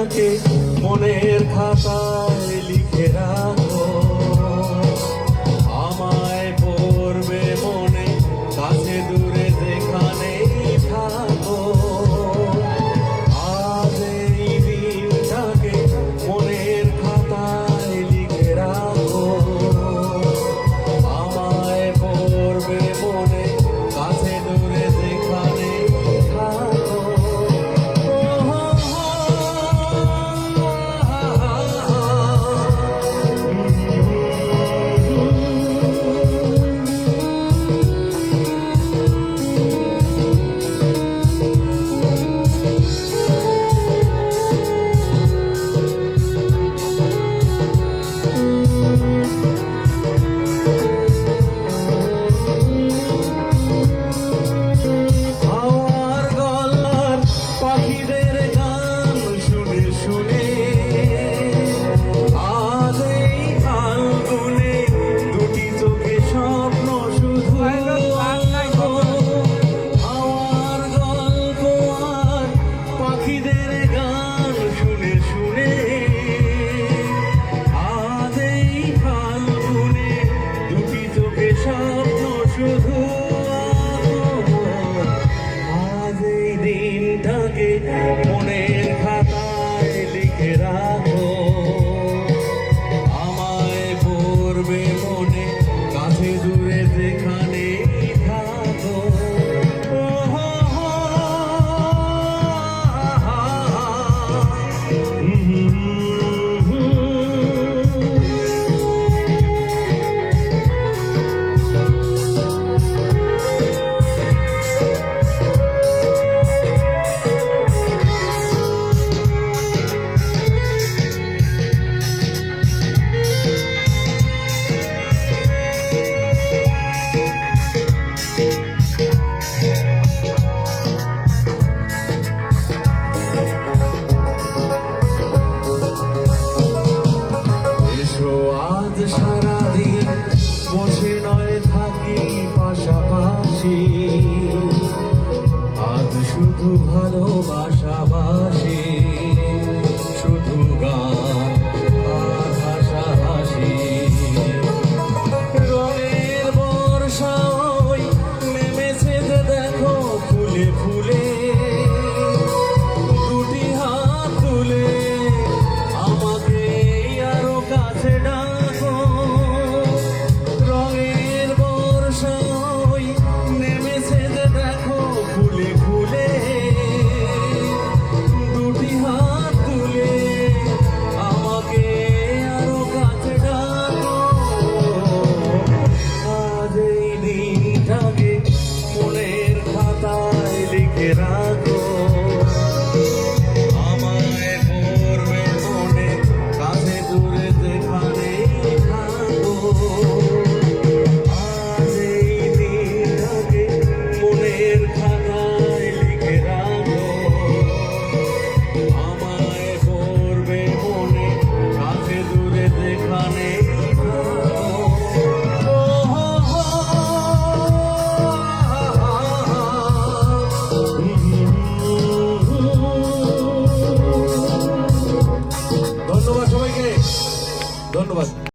দিনটাকে মনের খাতায় লিখে রাখো, আমায় পড়বে মনে কাছে দূরে যেখানেই থাকো। আজ এই দিনটাকে মনের খাতায় লিখে রাখো, আমায় পড়বে মনে কাছে দূরে যেখানেই থাকো। দিনটাকে মনের খাতায় লিখে রাখো, আমায় পড়বে মনে কাছে দূরে যেখানে থাকো। সারাদিন বসে নয় থাকি পাশাপাশি, আজ শুধু ভালোবাসাবাসি, শুধু গান আর হাসাহাসি। রঙের বর্ষা ওই নেমেছে যে দেখো ফুলে ফুলে, দুটি হাত তুলে আমাকে আরো কাছে ডাকো। রঙের বর্ষা ওই নেমেছে যে দেখো ফুলে ফুলে, দুটি হাত তুলে আমাকে আরো কাছে ডাকো। আজ এই দিনটাকে মনের খাতায় লিখে রাখো, আমায় পড়বে মনে কাছে দূরে যেখানে থাকো। আজ এই দিনটাকে মনের খাতায় লিখে রাখো, আমায় পড়বে মনে কাছে দূরে যেখানে ধন্যবাদ সবাইকে, ধন্যবাদ।